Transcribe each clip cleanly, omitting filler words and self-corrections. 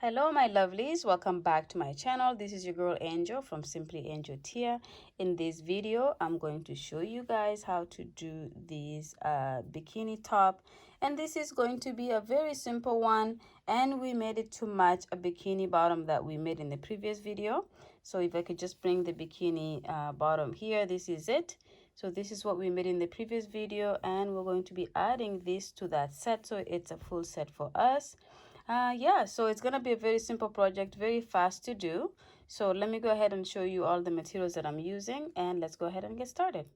Hello my lovelies, welcome back to my channel. This is your girl Angel from Simply Angel Tia. In this video I'm going to show you guys how to do this bikini top, and this is going to be a very simple one, and we made it to match a bikini bottom that we made in the previous video. So if I could just bring the bikini bottom here, this is it. So this is what we made in the previous video, and we're going to be adding this to that set, so it's a full set for us. Yeah, so it's gonna be a very simple project, very fast to do. So let me go ahead and show you all the materials that I'm using, and let's go ahead and get started.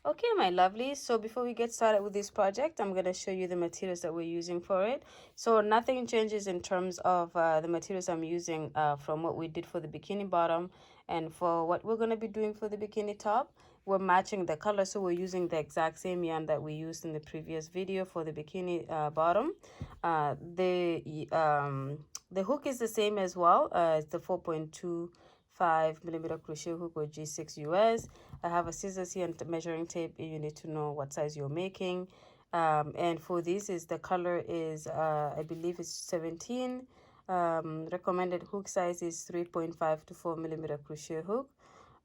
Okay, my lovelies, so before we get started with this project, I'm going to show you the materials that we're using for it. So nothing changes in terms of the materials I'm using from what we did for the bikini bottom, and for what we're going to be doing for the bikini top. We're matching the color, so we're using the exact same yarn that we used in the previous video for the bikini bottom. The hook is the same as well. It's the 4.25mm crochet hook, or G6 US. I have a scissors here and measuring tape. You need to know what size you're making. And for this, is the color is I believe it's 17. Recommended hook size is 3.5 to 4mm crochet hook,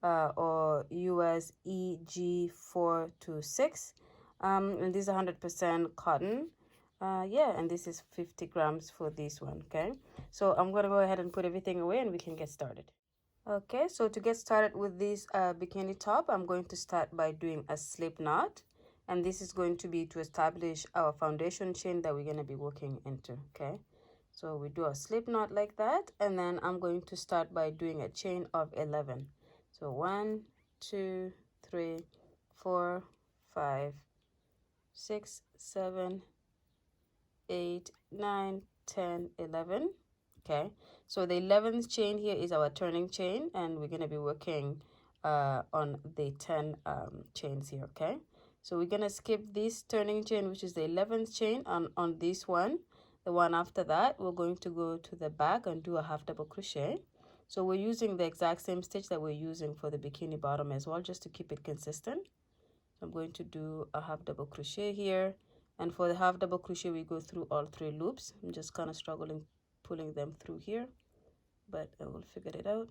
or US EG4 to 6. And this is 100% cotton. Yeah, and this is 50 grams for this one. Okay, so I'm gonna go ahead and put everything away and we can get started. Okay, so to get started with this bikini top, I'm going to start by doing a slip knot, and this is going to be to establish our foundation chain that we're going to be working into. Okay, so we do a slip knot like that, and then I'm going to start by doing a chain of 11. So 1, 2, 3, 4, 5, 6, 7, 8, 9, 10, 11. Okay, so the 11th chain here is our turning chain, and we're going to be working on the 10 chains here. Okay, so we're going to skip this turning chain, which is the 11th chain, on this one. The one after that, we're going to go to the back and do a half double crochet. So we're using the exact same stitch that we're using for the bikini bottom as well, just to keep it consistent. So I'm going to do a half double crochet here, and for the half double crochet we go through all 3 loops. I'm just kind of struggling pulling them through here, but I will figure it out.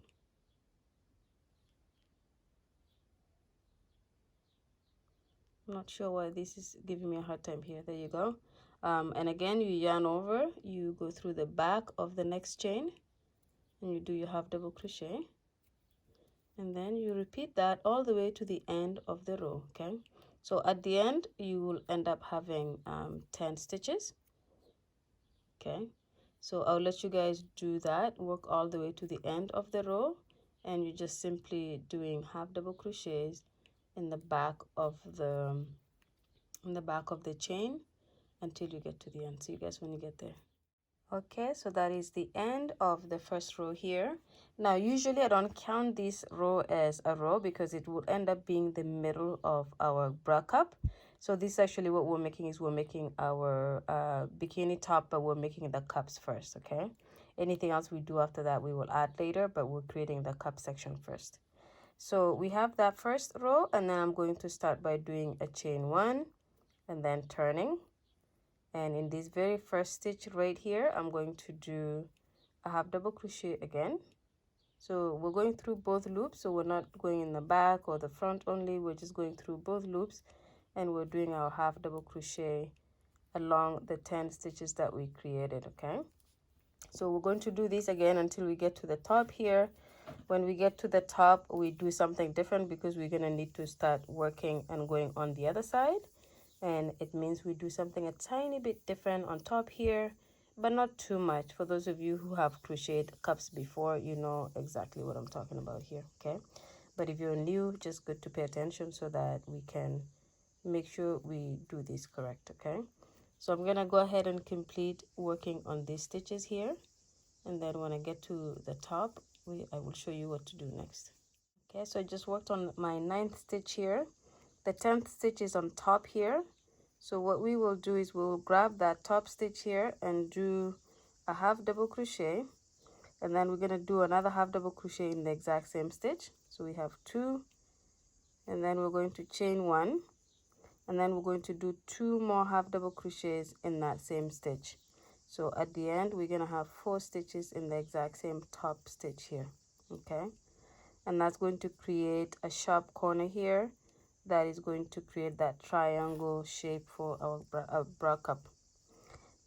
I'm not sure why this is giving me a hard time here. There you go. And again, you yarn over, you go through the back of the next chain, and you do your half double crochet, and then you repeat that all the way to the end of the row. Okay, so at the end you will end up having 10 stitches. Okay, so I'll let you guys do that, work all the way to the end of the row, and you're just simply doing half double crochets in the back of the chain until you get to the end. See you guys when you get there. Okay, so that is the end of the first row here. Now usually I don't count this row as a row because it will end up being the middle of our bra cup. So this actually what we're making is we're making our bikini top, but we're making the cups first. Okay, anything else we do after that we will add later, but we're creating the cup section first. So we have that first row, and then I'm going to start by doing a chain 1 and then turning. And in this very first stitch right here, I'm going to do a half double crochet again. So we're going through both loops, so we're not going in the back or the front only, we're just going through both loops, and we're doing our half double crochet along the 10 stitches that we created. Okay, so we're going to do this again until we get to the top here. When we get to the top, we do something different because we're going to need to start working and going on the other side, and it means we do something a tiny bit different on top here, but not too much. For those of you who have crocheted cups before, you know exactly what I'm talking about here. Okay, but if you're new, just good to pay attention so that we can make sure we do this correct. Okay, so I'm gonna go ahead and complete working on these stitches here, and then when I get to the top, I will show you what to do next. Okay, so I just worked on my 9th stitch here. The 10th stitch is on top here. So what we will do is we'll grab that top stitch here and do a half double crochet, and then we're going to do another half double crochet in the exact same stitch. So we have 2, and then we're going to chain 1, and then we're going to do 2 more half double crochets in that same stitch. So at the end, we're gonna have 4 stitches in the exact same top stitch here, okay? And that's going to create a sharp corner here that is going to create that triangle shape for our bra cup.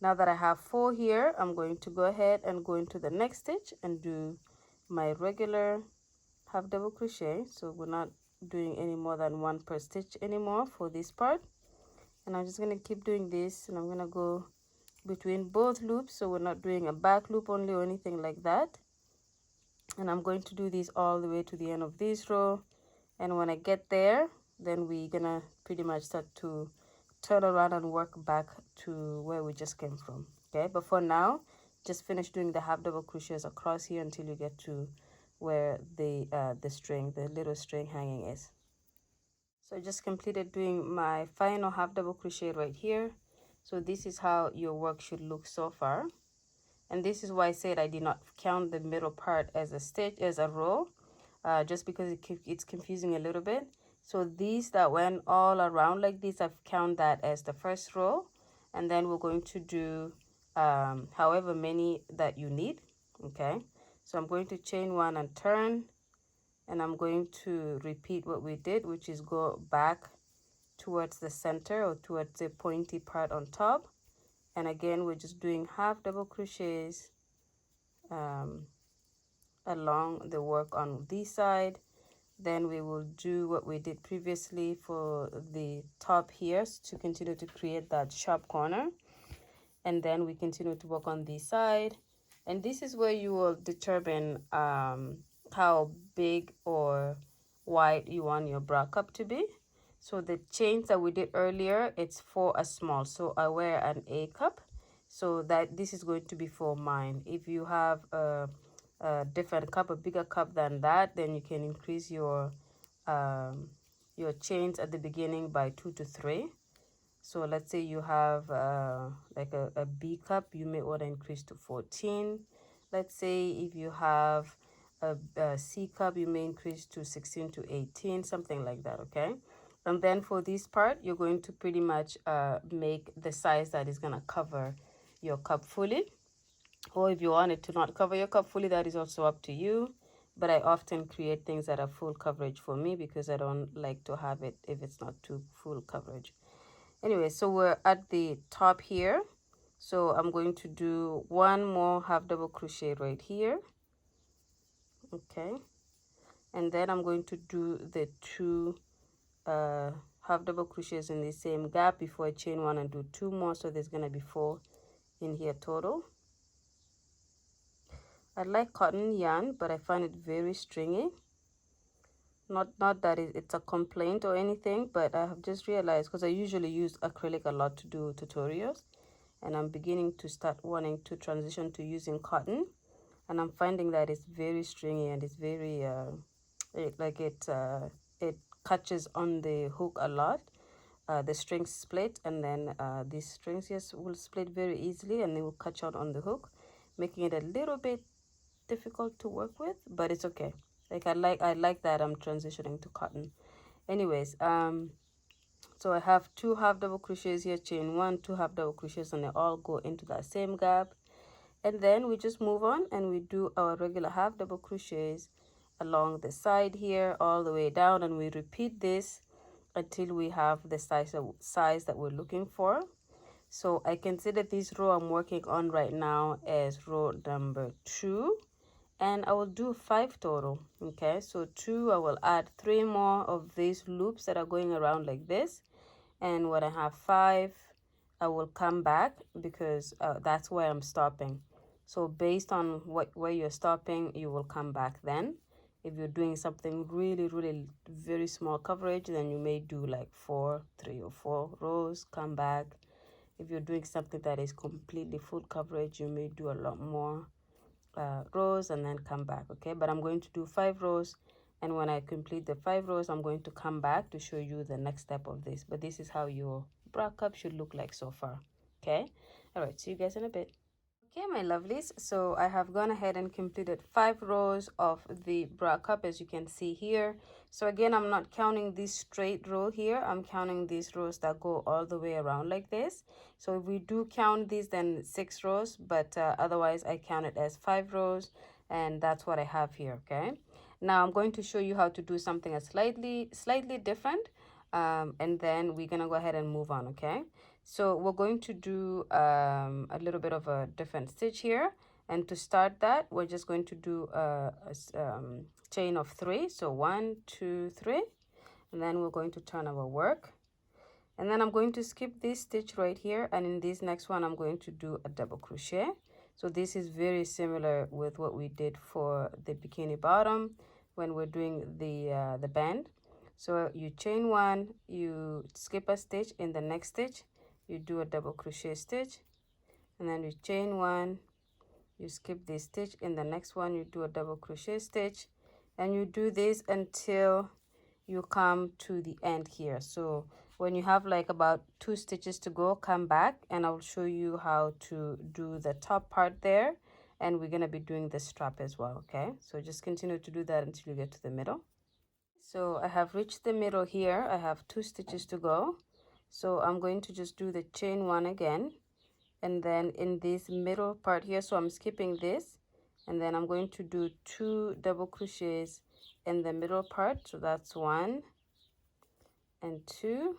Now that I have 4 here, I'm going to go ahead and go into the next stitch and do my regular half double crochet. So we're not doing any more than 1 per stitch anymore for this part. And I'm just going to keep doing this, and I'm going to go between both loops, so we're not doing a back loop only or anything like that. And I'm going to do this all the way to the end of this row, and when I get there, then we're gonna pretty much start to turn around and work back to where we just came from. Okay, but for now, just finish doing the half double crochets across here until you get to where the little string hanging is. So I just completed doing my final half double crochet right here. So this is how your work should look so far. And this is why I said I did not count the middle part as a stitch, as a row, just because it's confusing a little bit. So these that went all around like this, I've counted that as the first row. And then we're going to do however many that you need, okay? So I'm going to chain 1 and turn, and I'm going to repeat what we did, which is go back towards the center or towards the pointy part on top. And again, we're just doing half double crochets along the work on this side. Then we will do what we did previously for the top here to continue to create that sharp corner. And then we continue to work on this side. And this is where you will determine how big or wide you want your bra cup to be. So the chains that we did earlier, it's for a small. So I wear an A cup. So that this is going to be for mine. If you have a different cup, a bigger cup than that, then you can increase your chains at the beginning by 2 to 3. So let's say you have like a B cup, you may want to increase to 14. Let's say if you have a C cup, you may increase to 16 to 18, something like that, okay? And then for this part, you're going to pretty much make the size that is going to cover your cup fully. Or if you want it to not cover your cup fully, that is also up to you. But I often create things that are full coverage for me because I don't like to have it if it's not too full coverage. Anyway, so we're at the top here. So I'm going to do 1 more half double crochet right here. Okay. And then I'm going to do the 2 half double crochets in the same gap before I chain 1 and do 2 more. So there's going to be 4 in here total. I like cotton yarn, but I find it very stringy. Not that it's a complaint or anything, but I have just realized, because I usually use acrylic a lot to do tutorials, and I'm beginning to start wanting to transition to using cotton, and I'm finding that it's very stringy and it's very it catches on the hook a lot. The strings split, and then these strings will split very easily, and they will catch on the hook, making it a little bit difficult to work with, but it's okay. Like I like that I'm transitioning to cotton. Anyways, so I have 2 half double crochets here, chain 1, 2 half double crochets, and they all go into that same gap. And then we just move on and we do our regular half double crochets along the side here all the way down, and we repeat this until we have the size that we're looking for. So I consider this row I'm working on right now as row number 2, and I will do 5 total. Okay, so 2, I will add 3 more of these loops that are going around like this, and when I have 5, I will come back because that's where I'm stopping. So based on where you're stopping, you will come back then. If you're doing something really very small coverage, then you may do like 3 or 4 rows, come back. If you're doing something that is completely full coverage, you may do a lot more rows and then come back. Okay, but I'm going to do 5 rows, and when I complete the 5 rows, I'm going to come back to show you the next step of this. But this is how your bra cup should look like so far. Okay, all right, see you guys in a bit. Okay, my lovelies, so I have gone ahead and completed 5 rows of the bra cup, as you can see here. So again, I'm not counting this straight row here. I'm counting these rows that go all the way around like this. So if we do count these, then 6 rows, but otherwise I count it as 5 rows, and that's what I have here. Okay, now I'm going to show you how to do something that's slightly different, and then we're gonna go ahead and move on. Okay, so we're going to do a little bit of a different stitch here, and to start that we're just going to do a chain of 3. So 1 2 3, and then we're going to turn our work, and then I'm going to skip this stitch right here, and in this next one I'm going to do a double crochet. So this is very similar with what we did for the bikini bottom when we're doing the band. So you chain 1, you skip a stitch, in the next stitch you do a double crochet stitch, and then you chain 1, you skip this stitch, in the next one you do a double crochet stitch, and you do this until you come to the end here. So when you have like about 2 stitches to go, come back and I'll show you how to do the top part there, and we're going to be doing the strap as well. Okay, so just continue to do that until you get to the middle. So I have reached the middle here. I have 2 stitches to go, so I'm going to just do the chain 1 again, and then in this middle part here, so I'm skipping this, and then I'm going to do 2 double crochets in the middle part. So that's 1 and 2,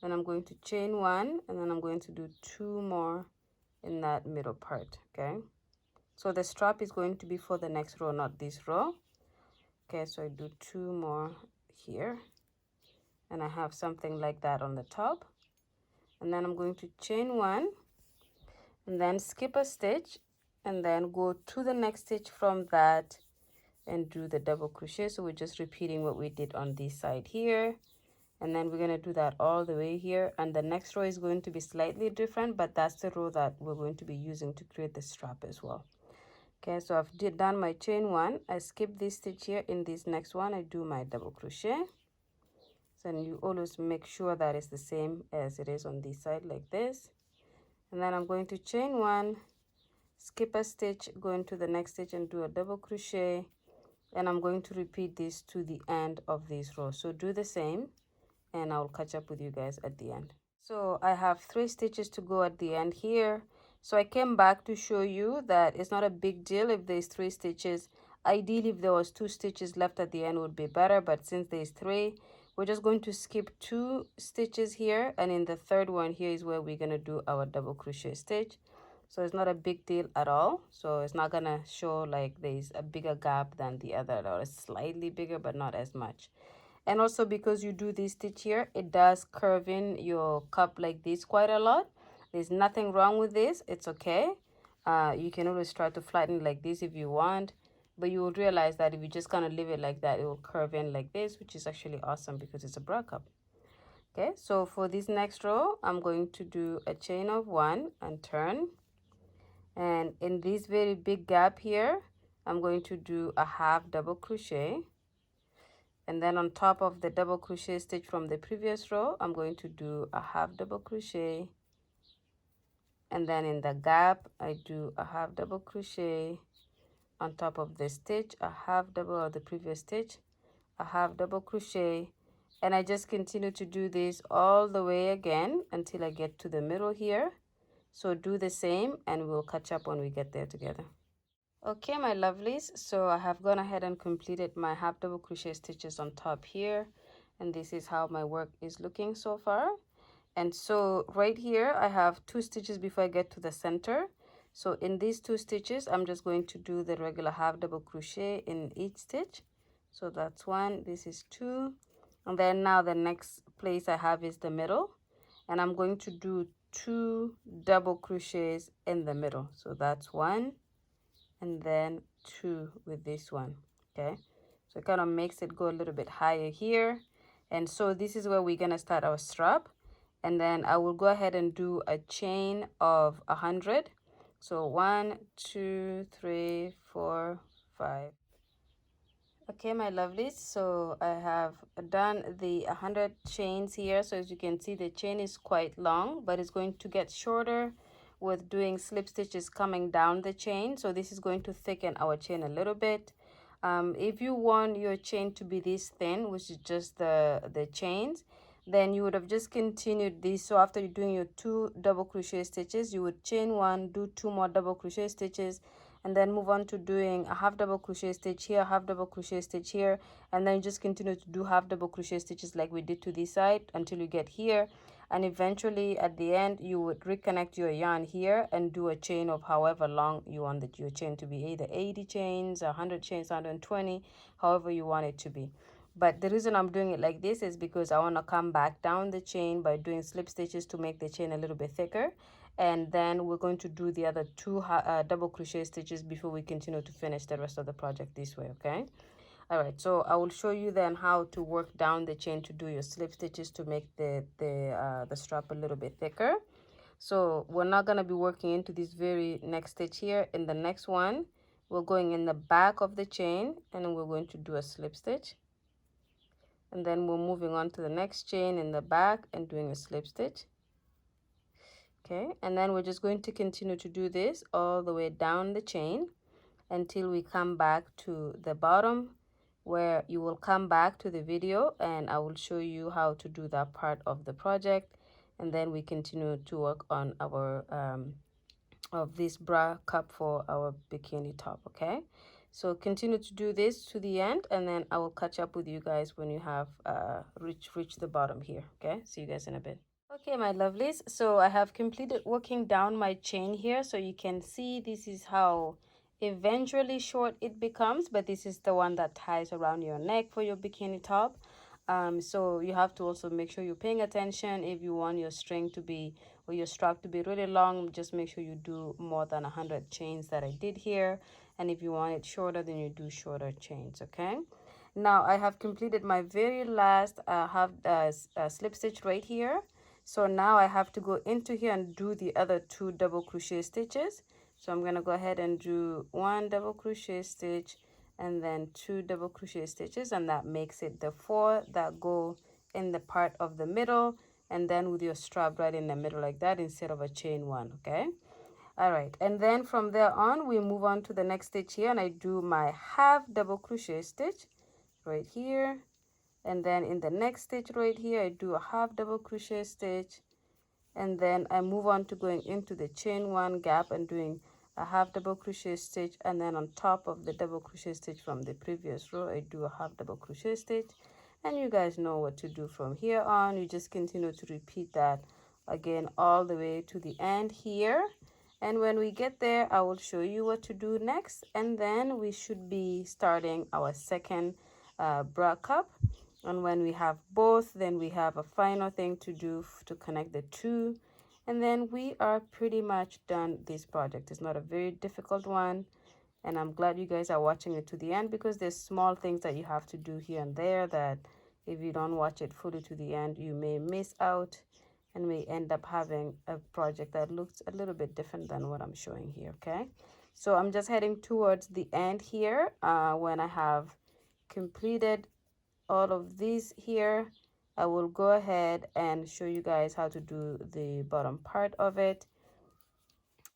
then I'm going to chain 1, and then I'm going to do 2 more in that middle part. Okay, so the strap is going to be for the next row, not this row. Okay, so I do 2 more here, and I have something like that on the top, and then I'm going to chain 1, and then skip a stitch, and then go to the next stitch from that and do the double crochet. So we're just repeating what we did on this side here, and then we're going to do that all the way here, and the next row is going to be slightly different, but that's the row that we're going to be using to create the strap as well. Okay, so I've done my chain 1, I skip this stitch here, in this next one I do my double crochet. So you always make sure that it's the same as it is on this side, like this, and then I'm going to chain 1, skip a stitch, go into the next stitch and do a double crochet, and I'm going to repeat this to the end of this row. So do the same, and I'll catch up with you guys at the end. So I have 3 stitches to go at the end here. So I came back to show you that it's not a big deal if there's 3 stitches. Ideally, if there was 2 stitches left at the end would be better, but since there's 3, we're just going to skip 2 stitches here, and in the third one here is where we're going to do our double crochet stitch. So it's not a big deal at all. So it's not gonna show like there's a bigger gap than the other, or it's slightly bigger but not as much. And also because you do this stitch here, it does curve in your cup like this quite a lot. There's nothing wrong with this, it's okay. You can always try to flatten like this if you want, but you will realize that if you just kind of leave it like that, it will curve in like this, which is actually awesome because it's a bra cup. Okay, so for this next row I'm going to do a chain of 1 and turn, and in this very big gap here I'm going to do a half double crochet, and then on top of the double crochet stitch from the previous row I'm going to do a half double crochet, and then in the gap I do a half double crochet, on top of the stitch a half double of the previous stitch, a half double crochet, and I just continue to do this all the way again until I get to the middle here. So do the same and we'll catch up when we get there together. Okay, my lovelies, so I have gone ahead and completed my half double crochet stitches on top here, and this is how my work is looking so far. And so right here I have 2 stitches before I get to the center. So in these 2 stitches I'm just going to do the regular half double crochet in each stitch. So that's 1, this is 2, and then now the next place I have is the middle, and I'm going to do 2 double crochets in the middle. So that's 1 and then 2 with this one. Okay, so it kind of makes it go a little bit higher here, and so this is where we're gonna start our strap, and then I will go ahead and do a chain of 100. So 1 2 3 4 5. Okay, my lovelies, so I have done the 100 chains here. So as you can see, the chain is quite long, but it's going to get shorter with doing slip stitches coming down the chain. So this is going to thicken our chain a little bit. If you want your chain to be this thin, which is just the chains, then you would have just continued this. So after you're doing your 2 double crochet stitches, you would chain 1, do 2 more double crochet stitches, and then move on to doing a half double crochet stitch here, half double crochet stitch here, and then you just continue to do half double crochet stitches like we did to this side until you get here. And eventually at the end you would reconnect your yarn here and do a chain of however long you want your chain to be, either 80 chains, 100 chains, 120, however you want it to be. But the reason I'm doing it like this is because I want to come back down the chain by doing slip stitches to make the chain a little bit thicker. And then we're going to do the other 2 double crochet stitches before we continue to finish the rest of the project this way, okay? All right, so I will show you then how to work down the chain to do your slip stitches to make the strap a little bit thicker. So we're not going to be working into this very next stitch here. In the next one, we're going in the back of the chain and then we're going to do a slip stitch. And then we're moving on to the next chain in the back and doing a slip stitch. Okay, and then we're just going to continue to do this all the way down the chain until we come back to the bottom, where you will come back to the video and I will show you how to do that part of the project. And then we continue to work on our of this bra cup for our bikini top. Okay, so continue to do this to the end and then I will catch up with you guys when you have reached the bottom here. Okay, see you guys in a bit. Okay, my lovelies, so I have completed working down my chain here. So you can see this is how eventually short it becomes, but this is the one that ties around your neck for your bikini top. So you have to also make sure you're paying attention. If you want your string to be, or your strap to be really long, just make sure you do more than 100 chains that I did here. And if you want it shorter, then you do shorter chains. Okay, now I have completed my very last slip stitch right here. So now I have to go into here and do the other 2 double crochet stitches. So I'm going to go ahead and do 1 double crochet stitch and then 2 double crochet stitches, and that makes it the 4 that go in the part of the middle, and then with your strap right in the middle like that instead of a chain 1. Okay, all right, and then from there on we move on to the next stitch here and I do my half double crochet stitch right here. And then in the next stitch right here, I do a half double crochet stitch. And then I move on to going into the chain 1 gap and doing a half double crochet stitch. And then on top of the double crochet stitch from the previous row, I do a half double crochet stitch. And you guys know what to do from here on. You just continue to repeat that again all the way to the end here. And when we get there, I will show you what to do next. And then we should be starting our second bra cup. And when we have both, then we have a final thing to do to connect the 2. And then we are pretty much done this project. It's not a very difficult one. And I'm glad you guys are watching it to the end, because there's small things that you have to do here and there that if you don't watch it fully to the end, you may miss out and may end up having a project that looks a little bit different than what I'm showing here. Okay, so I'm just heading towards the end here when I have completed all of these here. I will go ahead and show you guys how to do the bottom part of it,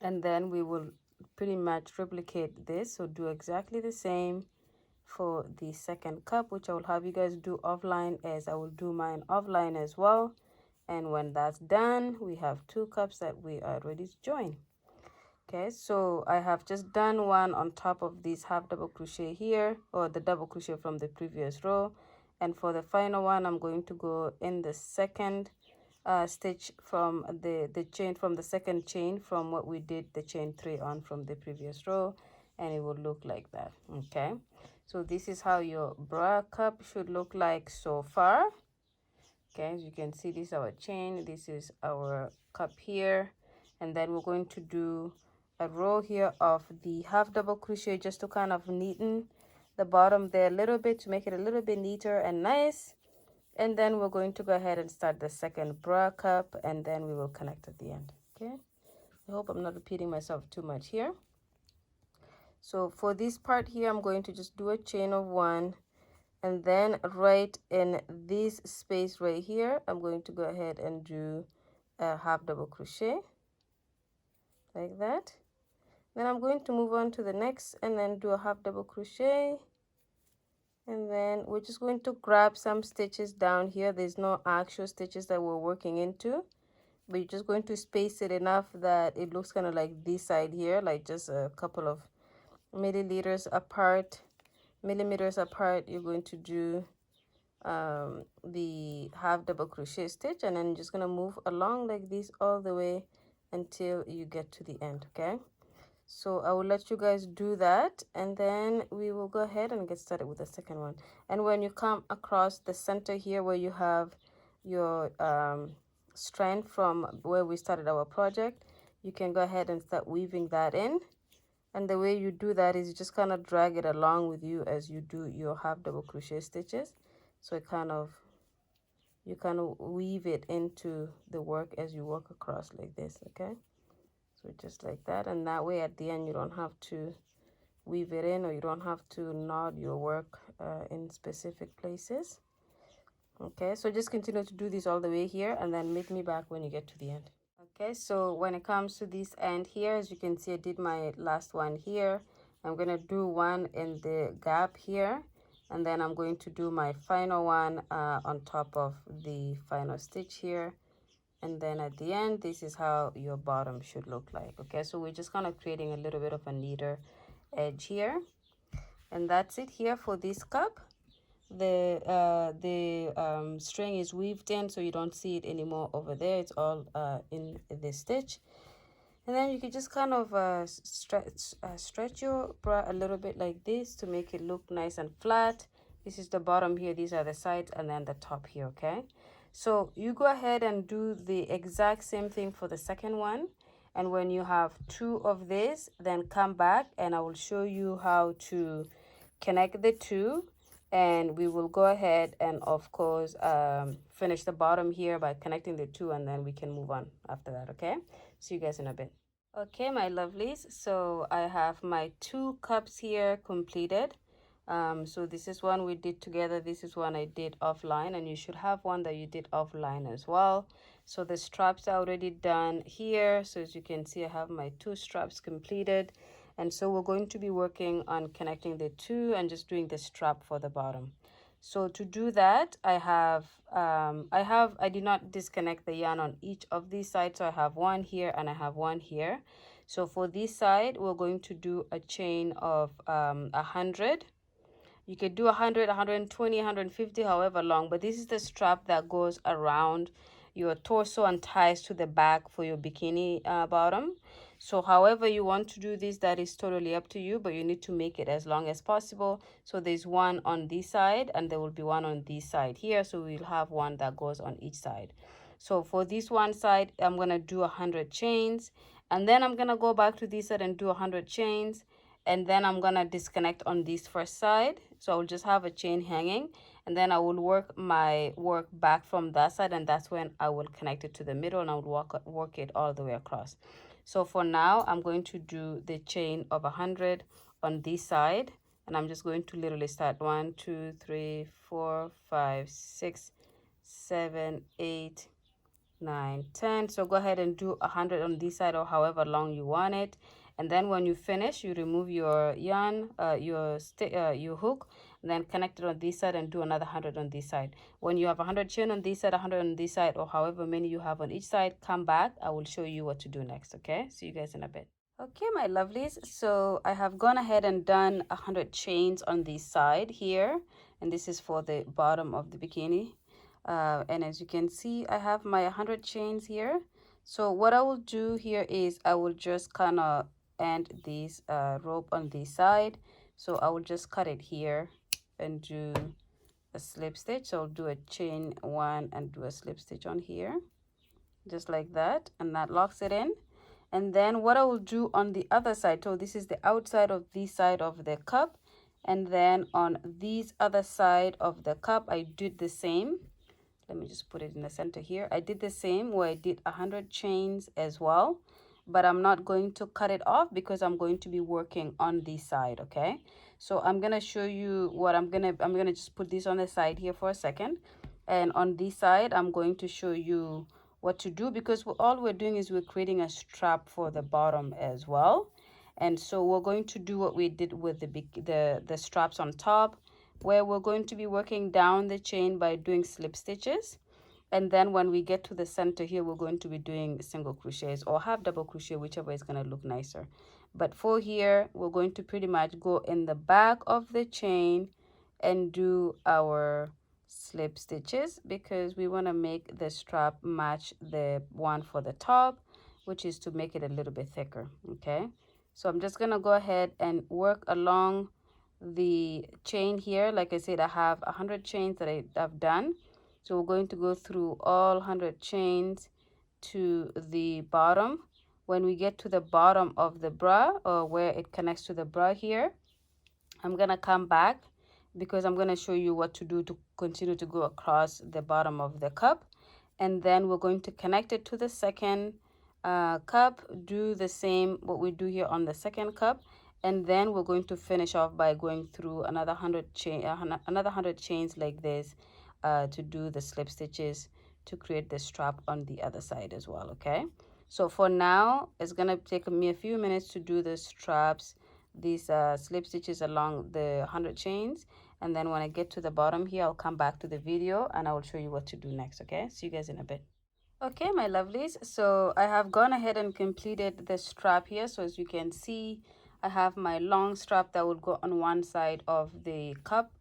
and then we will pretty much replicate this. So do exactly the same for the second cup, which I will have you guys do offline, as I will do mine offline as well. And when that's done, we have 2 cups that we are ready to join. Okay, so I have just done one on top of this half double crochet here, or the double crochet from the previous row. And for the final one, I'm going to go in the second stitch from the chain, from the second chain from what we did the chain 3 on from the previous row, and it will look like that. Okay, so this is how your bra cup should look like so far. Okay, as you can see, this is our chain, this is our cup here, and then we're going to do a row here of the half double crochet just to kind of neaten the bottom there a little bit, to make it a little bit neater and nice. And then we're going to go ahead and start the second bra cup, and then we will connect at the end. Okay, I hope I'm not repeating myself too much here. So for this part here, I'm going to just do a chain of 1, and then right in this space right here, I'm going to go ahead and do a half double crochet. like that. Then I'm going to move on to the next and then do a half double crochet, and then we're just going to grab some stitches down here. There's no actual stitches that we're working into, but you're just going to space it enough that it looks kind of like this side here, like just a couple of millimeters apart. You're going to do the half double crochet stitch, and then you're just going to move along like this all the way until you get to the end. Okay, so I will let you guys do that, and then we will go ahead and get started with the second one. And when you come across the center here where you have your strand from where we started our project, you can go ahead and start weaving that in. And the way you do that is you just kind of drag it along with you as you do your half double crochet stitches. So it you kind of weave it into the work as you work across like this. Okay, so just like that, and that way at the end you don't have to weave it in, or you don't have to knot your work in specific places. Okay, so just continue to do this all the way here, and then meet me back when you get to the end. Okay, so when it comes to this end here, as you can see, I did my last one here. I'm going to do one in the gap here, and then I'm going to do my final one on top of the final stitch here. And then at the end, this is how your bottom should look like. Okay, so we're just kind of creating a little bit of a neater edge here. And that's it here for this cup. The string is weaved in, so you don't see it anymore over there. It's all in the stitch. And then you can just kind of stretch your bra a little bit like this to make it look nice and flat. This is the bottom here, these are the sides, and then the top here. Okay, so you go ahead and do the exact same thing for the second one. And when you have two of this, then come back and I will show you how to connect the two. And we will go ahead and of course finish the bottom here by connecting the two, and then we can move on after that. Okay, see you guys in a bit. Okay, my lovelies, so I have my two cups here completed. So this is one we did together, this is one I did offline, and you should have one that you did offline as well. So the straps are already done here. So as you can see, I have my two straps completed, and so we're going to be working on connecting the two and just doing the strap for the bottom. So to do that, I did not disconnect the yarn on each of these sides. So I have one here and I have one here. So for this side, we're going to do a chain of 100. You could do 100, 120, 150, however long, but this is the strap that goes around your torso and ties to the back for your bikini bottom. So however you want to do this, that is totally up to you, but you need to make it as long as possible. So there's one on this side and there will be one on this side here. So we'll have one that goes on each side. So for this one side, I'm going to do 100 chains, and then I'm going to go back to this side and do 100 chains. And then I'm gonna disconnect on this first side, so I will just have a chain hanging, and then I will work my work back from that side, and that's when I will connect it to the middle, and I will work it all the way across. So for now, I'm going to do the chain of 100 on this side, and I'm just going to literally start 1 2 3 4 5 6 7 8 9 10. So go ahead and do 100 on this side, or however long you want it. And then when you finish, you remove your yarn, your hook, and then connect it on this side and do another 100 on this side. When you have 100 chain on this side, 100 on this side, or however many you have on each side, come back. I will show you what to do next. Okay, see you guys in a bit. Okay, my lovelies, so I have gone ahead and done 100 chains on this side here, and this is for the bottom of the bikini. And as you can see, I have my 100 chains here. So what I will do here is I will just kind of end this rope on this side. So I will just cut it here and do a slip stitch. So I'll do a chain 1 and do a slip stitch on here, just like that, and that locks it in. And then what I will do on the other side, so this is the outside of this side of the cup, and then on this other side of the cup I did the same. Let me just put it in the center here. I did the same where I did 100 chains as well, but I'm not going to cut it off because I'm going to be working on this side. Okay, so I'm gonna show you what I'm gonna just put this on the side here for a second, and on this side I'm going to show you what to do, because all we're doing is we're creating a strap for the bottom as well. And so we're going to do what we did with the straps on top, where we're going to be working down the chain by doing slip stitches. And then when we get to the center here, we're going to be doing single crochets or half double crochet, whichever is going to look nicer. But for here, we're going to pretty much go in the back of the chain and do our slip stitches, because we want to make the strap match the one for the top, which is to make it a little bit thicker. Okay, so I'm just going to go ahead and work along the chain here. Like I said, I have 100 chains that I've done. So we're going to go through all 100 chains to the bottom. When we get to the bottom of the bra, or where it connects to the bra here, I'm going to come back, because I'm going to show you what to do to continue to go across the bottom of the cup. And then we're going to connect it to the second cup, do the same what we do here on the second cup, and then we're going to finish off by going through another 100 chains like this to do the slip stitches to create the strap on the other side as well. Okay, so for now it's gonna take me a few minutes to do the straps, these slip stitches along the 100 chains, and then when I get to the bottom here, I'll come back to the video and I will show you what to do next. Okay, see you guys in a bit. Okay, my lovelies, so I have gone ahead and completed the strap here. So as you can see, I have my long strap that would go on one side of the cup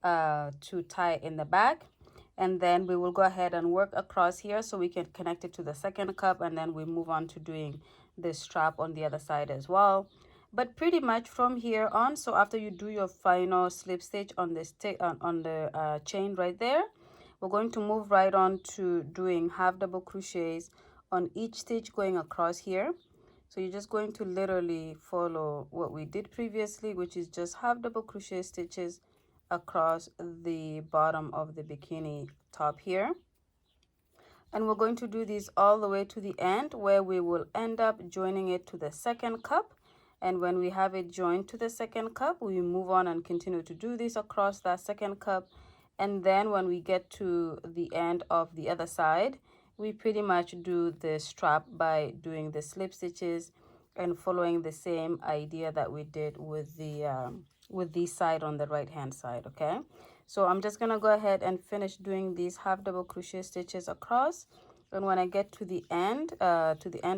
to tie in the back. And then we will go ahead and work across here so we can connect it to the second cup, and then we move on to doing the strap on the other side as well. But pretty much from here on, so after you do your final slip stitch on the chain right there, we're going to move right on to doing half double crochets on each stitch going across here. So you're just going to literally follow what we did previously, which is just half double crochet stitches across the bottom of the bikini top here. And we're going to do this all the way to the end, where we will end up joining it to the second cup. And when we have it joined to the second cup, we move on and continue to do this across that second cup. And then when we get to the end of the other side, we pretty much do the strap by doing the slip stitches and following the same idea that we did with this side on the right hand side. Okay, so I'm just gonna go ahead and finish doing these half double crochet stitches across, and when I get to the end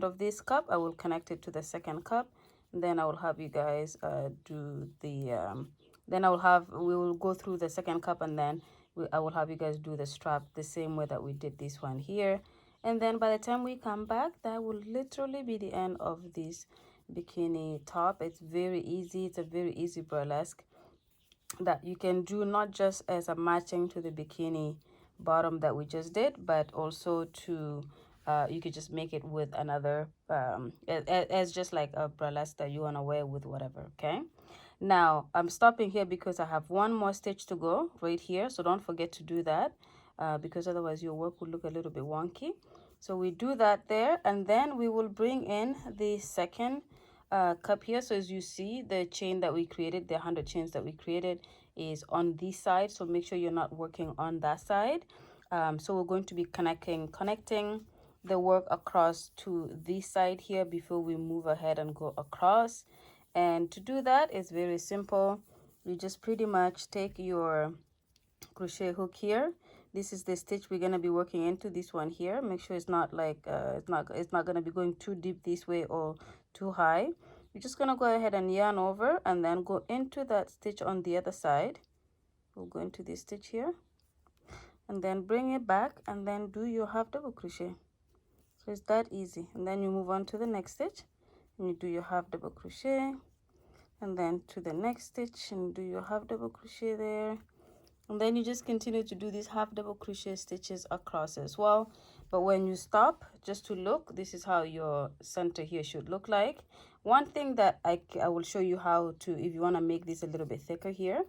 of this cup, I will connect it to the second cup. And then I will have you guys do the we will go through the second cup, and then I will have you guys do the strap the same way that we did this one here. And then by the time we come back, that will literally be the end of this bikini top. It's very easy. It's a very easy burlesque that you can do, not just as a matching to the bikini bottom that we just did, but also to you could just make it with another as just like a burlesque that you want to wear with whatever. Okay, now I'm stopping here because I have one more stitch to go right here, so don't forget to do that because otherwise your work will look a little bit wonky. So we do that there, and then we will bring in the second cup here. So as you see, the chain that we created, the 100 chains that we created, is on this side, so make sure you're not working on that side. So we're going to be connecting the work across to this side here before we move ahead and go across. And to do that is very simple. You just pretty much take your crochet hook here. This is the stitch we're going to be working into, this one here. Make sure it's not like it's not going to be going too deep this way or too high. You're just going to go ahead and yarn over and then go into that stitch on the other side. We'll go into this stitch here and then bring it back and then do your half double crochet. So it's that easy. And then you move on to the next stitch and you do your half double crochet, and then to the next stitch and do your half double crochet there. And then you just continue to do these half double crochet stitches across as well. But when you stop, just to look, this is how your center here should look like. One thing that I will show you how to, if you want to make this a little bit thicker here,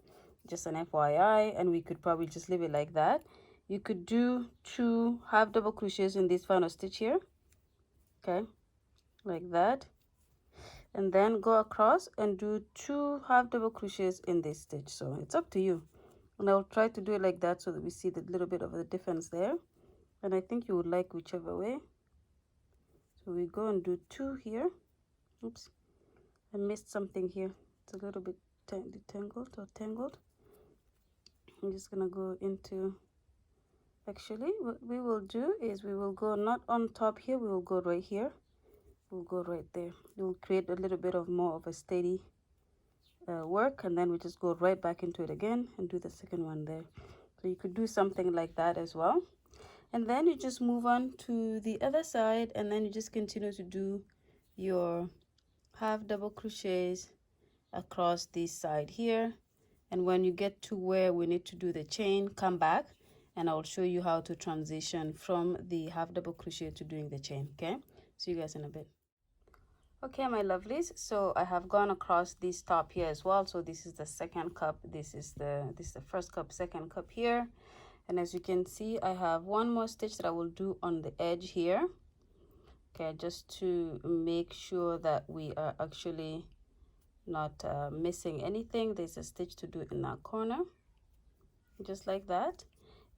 just an FYI, and we could probably just leave it like that. You could do 2 half double crochets in this final stitch here. Okay, like that. And then go across and do 2 half double crochets in this stitch. So it's up to you. And I'll try to do it like that so that we see the little bit of the difference there. and I think you would like whichever way. So we go and do 2 here. Oops, I missed something here. It's a little bit detangled or tangled. I'm just gonna go into, actually what we will do is we will go not on top here, we will go right here. We'll go right there. We'll create a little bit of more of a steady work, and then we just go right back into it again and do the second one there. So you could do something like that as well. And then you just move on to the other side, and then you just continue to do your half double crochets across this side here. And when you get to where we need to do the chain, come back and I'll show you how to transition from the half double crochet to doing the chain. Okay, see you guys in a bit. Okay, my lovelies, so I have gone across this top here as well. So this is the second cup, this is the first cup, second cup here. And as you can see, I have one more stitch that I will do on the edge here. Okay, just to make sure that we are actually not missing anything. There's a stitch to do in that corner, just like that.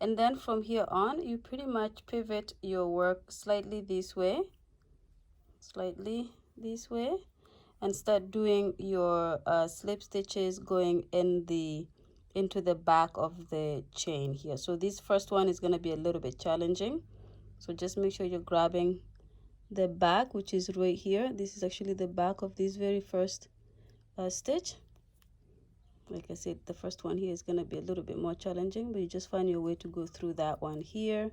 And then from here on, you pretty much pivot your work slightly this way, and start doing your slip stitches going into the back of the chain here. So this first one is going to be a little bit challenging, so just make sure you're grabbing the back, which is right here. This is actually the back of this very first stitch. Like I said, the first one here is going to be a little bit more challenging, but you just find your way to go through that one here,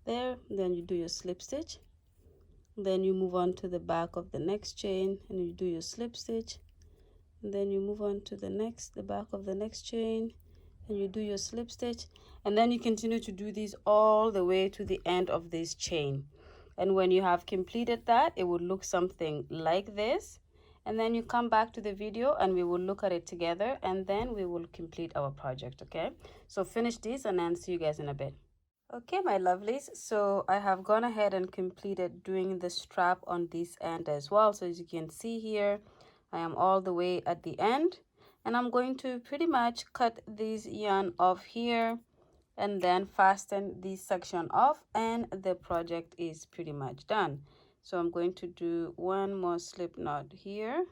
there. Then you do your slip stitch, then you move on to the back of the next chain and you do your slip stitch, and then you move on to the back of the next chain and you do your slip stitch, and then you continue to do these all the way to the end of this chain. And when you have completed that, it will look something like this. And then you come back to the video and we will look at it together, and then we will complete our project. Okay, so finish this and then see you guys in a bit. Okay, my lovelies, so I have gone ahead and completed doing the strap on this end as well. So as you can see here, I am all the way at the end, and I'm going to pretty much cut this yarn off here and then fasten this section off, and the project is pretty much done. So I'm going to do one more slip knot here,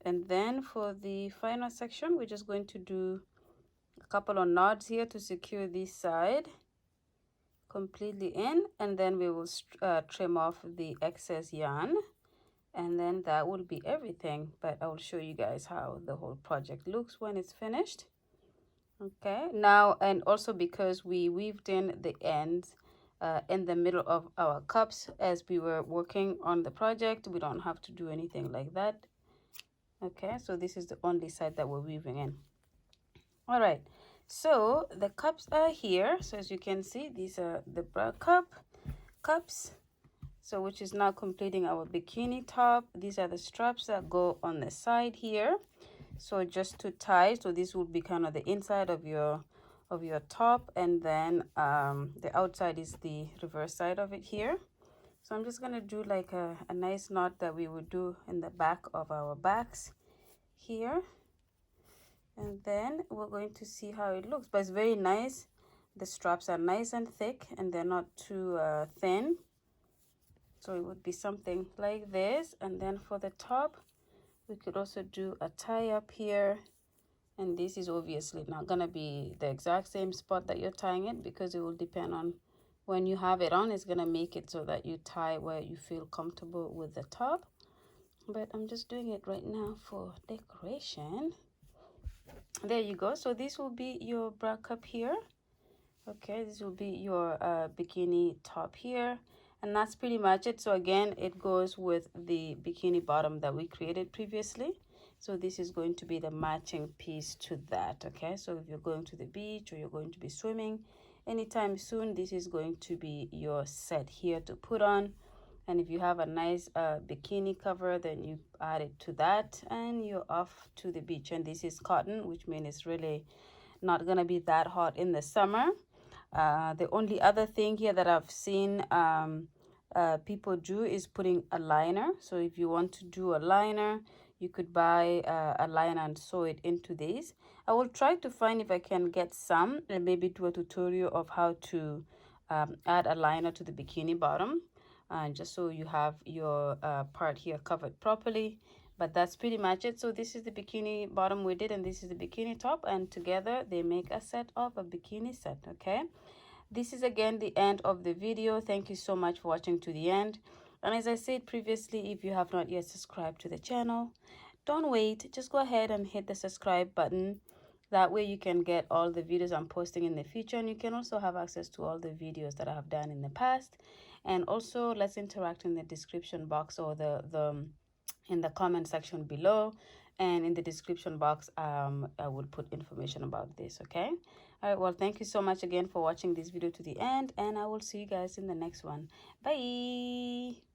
and then for the final section we're just going to do a couple of knots here to secure this side completely in, and then we will trim off the excess yarn, and then that will be everything. But I will show you guys how the whole project looks when it's finished. Okay, now, and also because we weaved in the ends in the middle of our cups as we were working on the project, we don't have to do anything like that. Okay, so this is the only side that we're weaving in. All right, so the cups are here. So as you can see, these are the bra cups, so which is now completing our bikini top. These are the straps that go on the side here. So just to tie, so this will be kind of the inside of your top, and then the outside is the reverse side of it here. So I'm just gonna do like a nice knot that we would do in the back of our backs here, and then we're going to see how it looks. But it's very nice. The straps are nice and thick, and they're not too thin. So it would be something like this. And then for the top, we could also do a tie up here, and this is obviously not gonna be the exact same spot that you're tying it, because it will depend on when you have it on. It's gonna make it so that you tie where you feel comfortable with the top, but I'm just doing it right now for decoration. There you go. So this will be your bra cup here. Okay, this will be your bikini top here, and that's pretty much it. So again, it goes with the bikini bottom that we created previously. So this is going to be the matching piece to that. Okay, so if you're going to the beach or you're going to be swimming anytime soon, this is going to be your set here to put on. And if you have a nice bikini cover, then you add it to that and you're off to the beach. And this is cotton, which means it's really not gonna be that hot in the summer. The only other thing here that I've seen people do is putting a liner. So if you want to do a liner, you could buy a liner and sew it into these. I will try to find if I can get some and maybe do a tutorial of how to add a liner to the bikini bottom, and just so you have your part here covered properly. But that's pretty much it. So this is the bikini bottom we did, and this is the bikini top, and together they make a set of a bikini set. Okay, this is again the end of the video. Thank you so much for watching to the end. And as I said previously, if you have not yet subscribed to the channel, don't wait, just go ahead and hit the subscribe button. That way you can get all the videos I'm posting in the future, and you can also have access to all the videos that I have done in the past. And also, let's interact in the description box, or the in the comment section below, and in the description box I will put information about this. Okay, all right, well, thank you so much again for watching this video to the end, and I will see you guys in the next one. Bye.